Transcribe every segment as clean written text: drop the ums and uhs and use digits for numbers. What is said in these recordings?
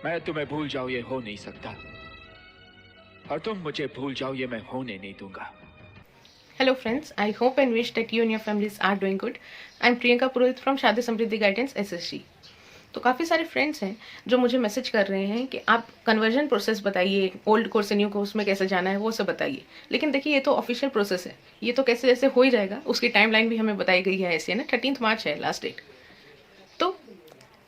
मैं तुम्हें भूल जाऊं ये हो नहीं सकता, और तुम मुझे भूल जाओ ये मैं होने नहीं दूंगा। Hello friends, I hope and wish that you and your families are doing good. I am Priyanka Purohit from शादी समृद्धि गाइडेंस SSG। तो काफ़ी सारे फ्रेंड्स हैं जो मुझे मैसेज कर रहे हैं कि आप कन्वर्जन प्रोसेस बताइए, ओल्ड कोर्स से न्यू कोर्स में कैसे जाना है वो सब बताइए। लेकिन देखिए ये तो ऑफिशियल प्रोसेस है, ये तो कैसे जैसे हो ही जाएगा, उसकी टाइमलाइन भी हमें बताई गई है ऐसे है ना, 13 मार्च है लास्ट डेट। तो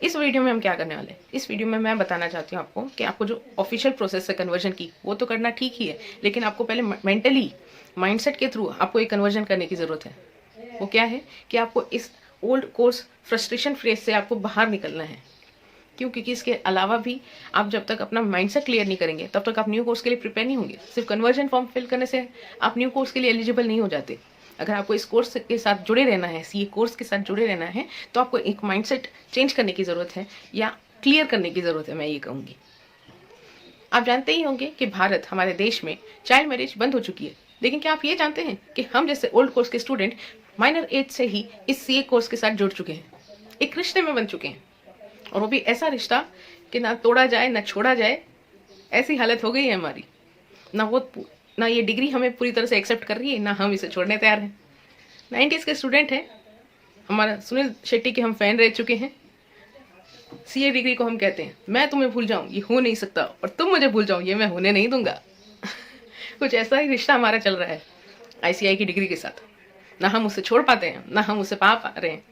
इस वीडियो में हम क्या करने वाले हैं, इस वीडियो में मैं बताना चाहती हूँ आपको कि आपको जो ऑफिशियल प्रोसेस है कन्वर्जन की वो तो करना ठीक ही है, लेकिन आपको पहले मेंटली माइंडसेट के थ्रू आपको एक कन्वर्जन करने की ज़रूरत है। वो क्या है कि आपको इस ओल्ड कोर्स फ्रस्ट्रेशन फेज से आपको बाहर निकलना है। क्यों? क्योंकि इसके अलावा भी आप जब तक अपना माइंडसेट क्लियर नहीं करेंगे तब तक आप न्यू कोर्स के लिए प्रिपेयर नहीं होंगे। सिर्फ कन्वर्जन फॉर्म फिल करने से आप न्यू कोर्स के लिए एलिजिबल नहीं हो जाते। अगर आपको इस कोर्स के साथ जुड़े रहना है, सीए कोर्स के साथ जुड़े रहना है, तो आपको एक माइंडसेट चेंज करने की ज़रूरत है या क्लियर करने की ज़रूरत है, मैं ये कहूँगी। आप जानते ही होंगे कि भारत, हमारे देश में चाइल्ड मैरिज बंद हो चुकी है, लेकिन क्या आप ये जानते हैं कि हम जैसे ओल्ड कोर्स के स्टूडेंट माइनर एज से ही इस सीए कोर्स के साथ जुड़ चुके हैं, एक रिश्ते में बन चुके हैं, और वो भी ऐसा रिश्ता कि ना तोड़ा जाए ना छोड़ा जाए, ऐसी हालत हो गई है हमारी। ना ये डिग्री हमें पूरी तरह से एक्सेप्ट कर रही है, ना हम इसे छोड़ने तैयार हैं। 90s के स्टूडेंट हैं, हमारा सुनील शेट्टी के हम फैन रह चुके हैं। सीए डिग्री को हम कहते हैं मैं तुम्हें भूल जाऊं ये हो नहीं सकता, और तुम मुझे भूल जाओ ये मैं होने नहीं दूंगा। कुछ ऐसा ही रिश्ता हमारा चल रहा है आईसीआई की डिग्री के साथ। ना हम उसे छोड़ पाते हैं, ना हम उसे पा रहे हैं।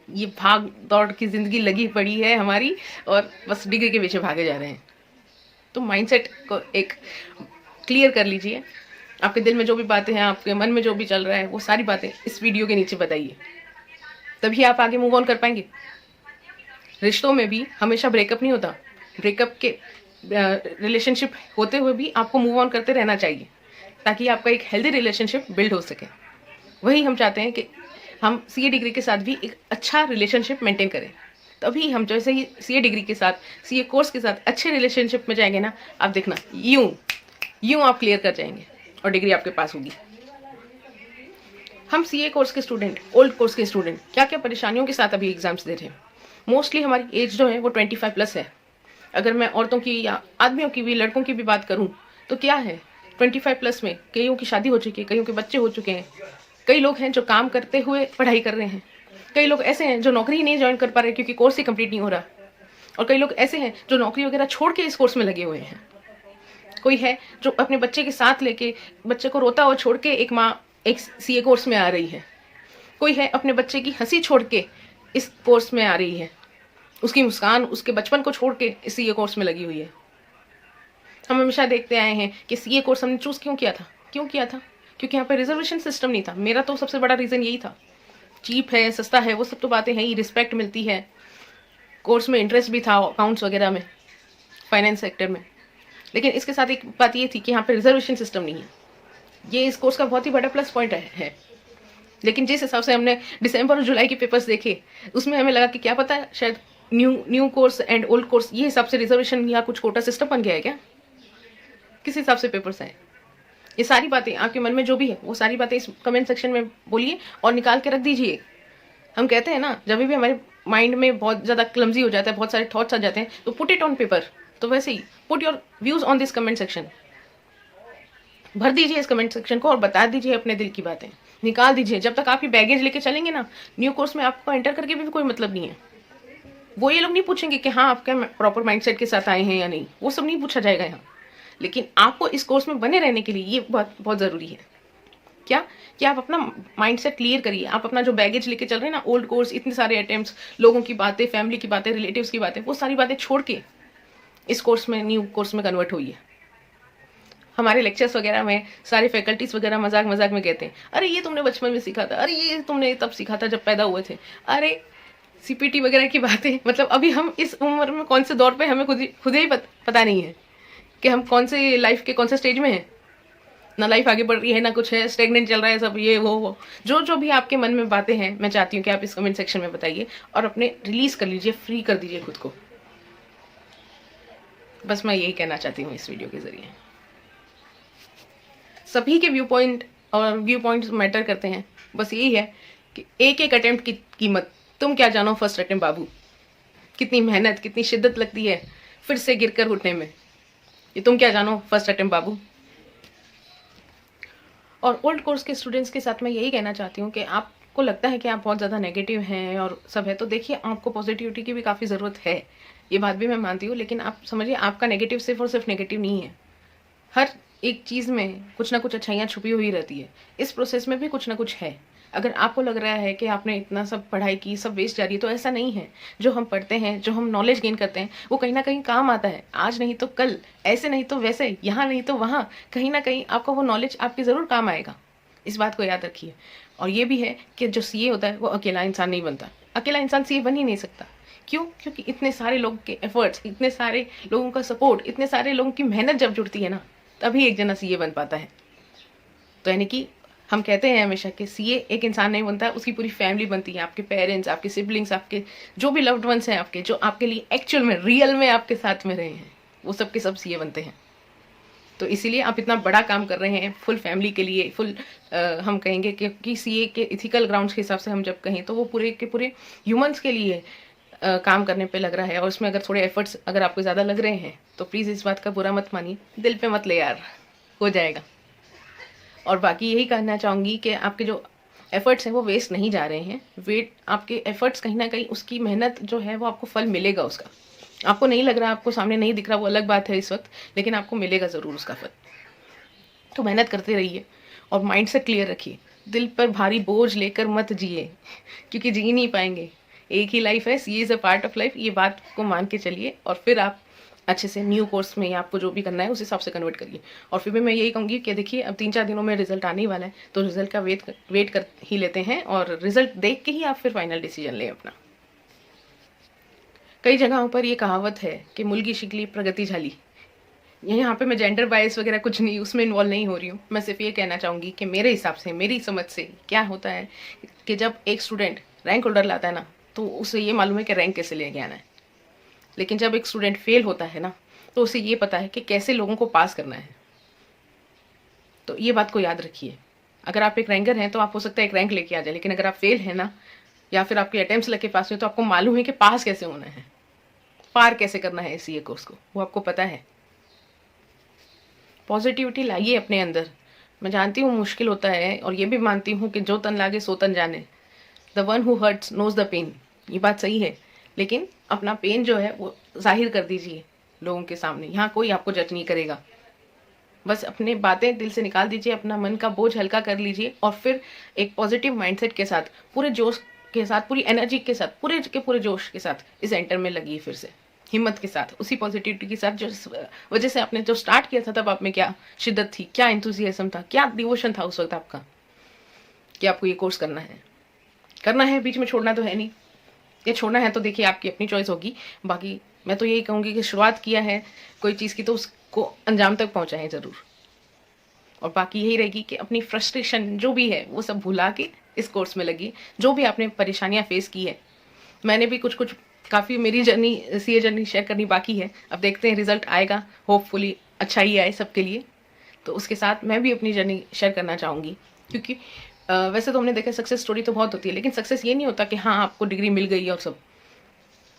ये भाग दौड़ की जिंदगी लगी पड़ी है हमारी, और बस डिग्री के पीछे भागे जा रहे हैं। तो माइंडसेट को एक क्लियर कर लीजिए। आपके दिल में जो भी बातें हैं, आपके मन में जो भी चल रहा है, वो सारी बातें इस वीडियो के नीचे बताइए, तभी आप आगे मूव ऑन कर पाएंगे। रिश्तों में भी हमेशा ब्रेकअप नहीं होता। ब्रेकअप के रिलेशनशिप होते हुए भी आपको मूव ऑन करते रहना चाहिए, ताकि आपका एक हेल्दी रिलेशनशिप बिल्ड हो सके। वही हम चाहते हैं कि हम सीए डिग्री के साथ भी एक अच्छा रिलेशनशिप मेंटेन करें। तभी हम जैसे ही सीए डिग्री के साथ, सीए कोर्स के साथ अच्छे रिलेशनशिप में जाएंगे ना, आप देखना यूं आप क्लियर कर जाएंगे और डिग्री आपके पास होगी। हम सीए कोर्स के स्टूडेंट, ओल्ड कोर्स के स्टूडेंट क्या क्या परेशानियों के साथ अभी एग्जाम्स दे रहे हैं। मोस्टली हमारी एज जो है वो 25+ है। अगर मैं औरतों की या आदमियों की भी, लड़कों की भी बात करूं तो क्या है, 25+ में कईयों की शादी हो चुकी है, कईयों के बच्चे हो चुके हैं। कई लोग हैं जो काम करते हुए पढ़ाई कर रहे हैं। कई लोग ऐसे हैं जो नौकरी ही नहीं ज्वाइन कर पा रहे क्योंकि कोर्स ही कंप्लीट नहीं हो रहा। और कई लोग ऐसे हैं जो नौकरी वगैरह छोड़ के इस कोर्स में लगे हुए हैं। कोई है जो अपने बच्चे के साथ लेके, बच्चे को रोता हुआ छोड़ के एक माँ एक सीए कोर्स में आ रही है। कोई है अपने बच्चे की हंसी छोड़ के इस कोर्स में आ रही है, उसकी मुस्कान, उसके बचपन को छोड़ के इस सीए कोर्स में लगी हुई है। हम हमेशा देखते आए हैं कि सीए कोर्स हमने चूज क्यों किया था, क्योंकि यहाँ पे रिजर्वेशन सिस्टम नहीं था। मेरा तो सबसे बड़ा रीजन यही था। चीप है, सस्ता है, वो सब तो बातें हैं ही, रिस्पेक्ट मिलती है, कोर्स में इंटरेस्ट भी था अकाउंट्स वगैरह में, फाइनेंस सेक्टर में। लेकिन इसके साथ एक बात ये थी कि यहाँ पे रिजर्वेशन सिस्टम नहीं है। ये इस कोर्स का बहुत ही बड़ा प्लस पॉइंट है। लेकिन जिस हिसाब से हमने दिसंबर और जुलाई के पेपर्स देखे, उसमें हमें लगा कि क्या पता शायद new course and old course ये हिसाब से रिजर्वेशन या कुछ कोटा सिस्टम बन गया है क्या, किस हिसाब से पेपर्स आए। ये सारी बातें आपके मन में जो भी है वो सारी बातें इस कमेंट सेक्शन में बोलिए और निकाल के रख दीजिए। हम कहते हैं ना, जब भी हमारे माइंड में बहुत ज़्यादा क्लमजी हो जाता है, बहुत सारे थॉट्स आ जाते हैं, तो पुट इट ऑन पेपर। तो वैसे ही put your views on this comment section. भर दीजिए इस कमेंट सेक्शन को और बता दीजिए अपने दिल की बातें, निकाल दीजिए। जब तक आप ये बैगेज लेके चलेंगे ना, न्यू कोर्स में आपको एंटर करके भी कोई मतलब नहीं है। वो ये लोग नहीं पूछेंगे कि हाँ आप क्या प्रॉपर माइंडसेट के साथ आए हैं या नहीं, वो सब नहीं पूछा जाएगा यहाँ। लेकिन आपको इस कोर्स में बने रहने के लिए ये बहुत बहुत ज़रूरी है क्या कि आप अपना माइंडसेट क्लियर करिए। आप अपना जो बैगेज लेके चल रहे हैं ना, ओल्ड कोर्स, इतने सारे अटेम्प्ट्स, लोगों की बातें, फैमिली की बातें, रिलेटिव्स की बातें, वो सारी बातें छोड़ के इस कोर्स में, न्यू कोर्स में कन्वर्ट होइए। हमारे लेक्चर्स वगैरह में सारे फैकल्टीज वगैरह मजाक मजाक में कहते हैं, अरे ये तुमने बचपन में सीखा था, अरे ये तुमने तब सीखा था जब पैदा हुए थे, अरे सीपीटी वगैरह की बातें। मतलब अभी हम इस उम्र में कौन से दौर पे हमें खुद ही पता नहीं है कि हम कौन से लाइफ के कौन से स्टेज में हैं। ना लाइफ आगे बढ़ रही है, ना कुछ है, स्टेगनेंट चल रहा है सब, ये वो जो भी आपके मन में बातें हैं, मैं चाहती हूँ कि आप इस कमेंट सेक्शन में बताइए और अपने रिलीज कर लीजिए, फ्री कर दीजिए खुद को। बस मैं यही कहना चाहती हूँ इस वीडियो के जरिए। सभी के व्यू पॉइंट्स मैटर करते हैं। बस यही है कि एक एक अटेम्प्ट की कीमत तुम क्या जानो, फर्स्ट अटेम्प्ट बाबू, कितनी मेहनत, कितनी शिद्दत लगती है फिर से गिरकर उठने में। ये तुम क्या जानो फर्स्ट अटेम्प्ट बाबू। और ओल्ड कोर्स के स्टूडेंट्स के साथ मैं यही कहना चाहती हूँ कि आपको लगता है कि आप बहुत ज़्यादा नेगेटिव हैं और सब है, तो देखिए आपको पॉजिटिविटी की भी काफ़ी ज़रूरत है, ये बात भी मैं मानती हूँ। लेकिन आप समझिए आपका नेगेटिव सिर्फ और सिर्फ नेगेटिव नहीं है, हर एक चीज़ में कुछ ना कुछ अच्छाइयाँ छुपी हुई रहती है, इस प्रोसेस में भी कुछ ना कुछ है। अगर आपको लग रहा है कि आपने इतना सब पढ़ाई की, सब वेस्ट जा रही है, तो ऐसा नहीं है। जो हम पढ़ते हैं, जो हम नॉलेज गेन करते हैं, वो कहीं ना कहीं काम आता है, आज नहीं तो कल, ऐसे नहीं तो वैसे, यहाँ नहीं तो वहाँ, कहीं ना कहीं आपका वो नॉलेज आपके ज़रूर काम आएगा। इस बात को याद रखिए। और ये भी है कि जो सीए होता है वो अकेला इंसान नहीं बनता, अकेला इंसान सीए बन ही नहीं सकता। क्यों? क्योंकि इतने सारे लोगों के एफर्ट्स, इतने सारे लोगों का सपोर्ट, इतने सारे लोगों की मेहनत जब जुड़ती है ना, तभी एक जना सीए बन पाता है। तो यानी कि हम कहते हैं हमेशा कि सीए एक इंसान नहीं बनता, उसकी पूरी फैमिली बनती है, आपके पेरेंट्स, आपके सिबलिंग्स, आपके जो भी लव्ड वंस हैं आपके, जो आपके लिए एक्चुअल में रियल में आपके साथ में रहे हैं, वो सब के सब सीए बनते हैं। तो इसीलिए आप इतना बड़ा काम कर रहे हैं फुल फैमिली के लिए, फुल हम कहेंगे कि सीए के इथिकल ग्राउंड्स के हिसाब से हम जब कहें तो वो पूरे के पूरे ह्यूमंस के लिए काम करने पे लग रहा है। और उसमें अगर थोड़े एफर्ट्स अगर आपको ज़्यादा लग रहे हैं तो प्लीज़ इस बात का बुरा मत मानिए, दिल पे मत ले यार, हो जाएगा। और बाकी यही कहना चाहूँगी कि आपके जो एफर्ट्स हैं वो वेस्ट नहीं जा रहे हैं, वेट आपके एफर्ट्स कहीं ना कहीं उसकी मेहनत जो है वो आपको फल मिलेगा उसका। आपको नहीं लग रहा, आपको सामने नहीं दिख रहा, वो अलग बात है इस वक्त, लेकिन आपको मिलेगा ज़रूर उसका फल। तो मेहनत करते रहिए और माइंड से क्लियर रखिए, दिल पर भारी बोझ लेकर मत जिए, क्योंकि जी नहीं पाएंगे, एक ही लाइफ है, she is a part of life, ये बात को मान के चलिए और फिर आप अच्छे से न्यू कोर्स में या आपको जो भी करना है उस हिसाब से कन्वर्ट करिए। और फिर भी मैं यही कहूँगी कि देखिए अब 3-4 दिनों में रिजल्ट आने ही वाला है, तो रिजल्ट का वेट कर ही लेते हैं और रिजल्ट देख के ही आप फिर फाइनल डिसीजन लें अपना। कई जगहों पर ये कहावत है कि मुलगी शिकली प्रगति झाली। यहाँ पे मैं जेंडर बायस वगैरह कुछ नहीं, उसमें इन्वॉल्व नहीं हो रही हूँ। मैं सिर्फ ये कहना चाहूँगी कि मेरे हिसाब से, मेरी समझ से क्या होता है कि जब एक स्टूडेंट रैंक होल्डर लाता है ना, तो उसे ये मालूम है कि रैंक कैसे लेके आना है। लेकिन जब एक स्टूडेंट फेल होता है ना, तो उसे ये पता है कि कैसे लोगों को पास करना है। तो ये बात को याद रखिए। अगर आप एक रैंकर हैं तो आप हो सकता है एक रैंक लेके आ जाए, लेकिन अगर आप फेल हैं ना, या फिर आपके अटेम्प्ट्स लगे पास हुए, तो आपको मालूम है कि पास कैसे होना है, पार कैसे करना है सीए कोर्स को, वो आपको पता है। पॉजिटिविटी लाइए अपने अंदर। मैं जानती हूँ मुश्किल होता है और ये भी मानती हूँ कि जो तन लागे सो तन जाने, the one who hurts knows the pain, ये बात सही है। लेकिन अपना पेन जो है वो जाहिर कर दीजिए लोगों के सामने, यहाँ कोई आपको जज नहीं करेगा। बस अपने बातें दिल से निकाल दीजिए, अपना मन का बोझ हल्का कर लीजिए और फिर एक पॉजिटिव माइंडसेट के साथ, पूरे जोश के साथ, पूरी एनर्जी के साथ, पूरे के पूरे जोश के साथ इस एंटर में लगिए, फिर से हिम्मत के साथ, उसी पॉजिटिविटी के साथ जिस वजह से आपने जो स्टार्ट किया था, तब आप में क्या शिद्दत थी, क्या एंथुसियाज्म था, क्या डिवोशन था उस वक्त आपका कि आपको ये कोर्स करना है, बीच में छोड़ना तो है नहीं। ये छोड़ना है तो देखिए आपकी अपनी चॉइस होगी। बाकी मैं तो यही कहूँगी कि शुरुआत किया है कोई चीज़ की तो उसको अंजाम तक पहुँचाएं ज़रूर। और बाकी यही रहेगी कि अपनी फ्रस्ट्रेशन जो भी है वो सब भुला के इस कोर्स में लगी। जो भी आपने परेशानियाँ फेस की है, मैंने भी कुछ काफ़ी, मेरी जर्नी, सीए जर्नी शेयर करनी बाकी है। अब देखते हैं रिजल्ट आएगा, होपफुली अच्छा ही आए सबके लिए। तो उसके साथ मैं भी अपनी जर्नी शेयर करना चाहूँगी, क्योंकि वैसे तो हमने देखा सक्सेस स्टोरी तो बहुत होती है, लेकिन सक्सेस ये नहीं होता कि हाँ आपको डिग्री मिल गई और सब।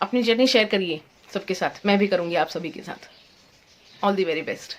अपनी जर्नी शेयर करिए सबके साथ, मैं भी करूँगी आप सभी के साथ। All the very best.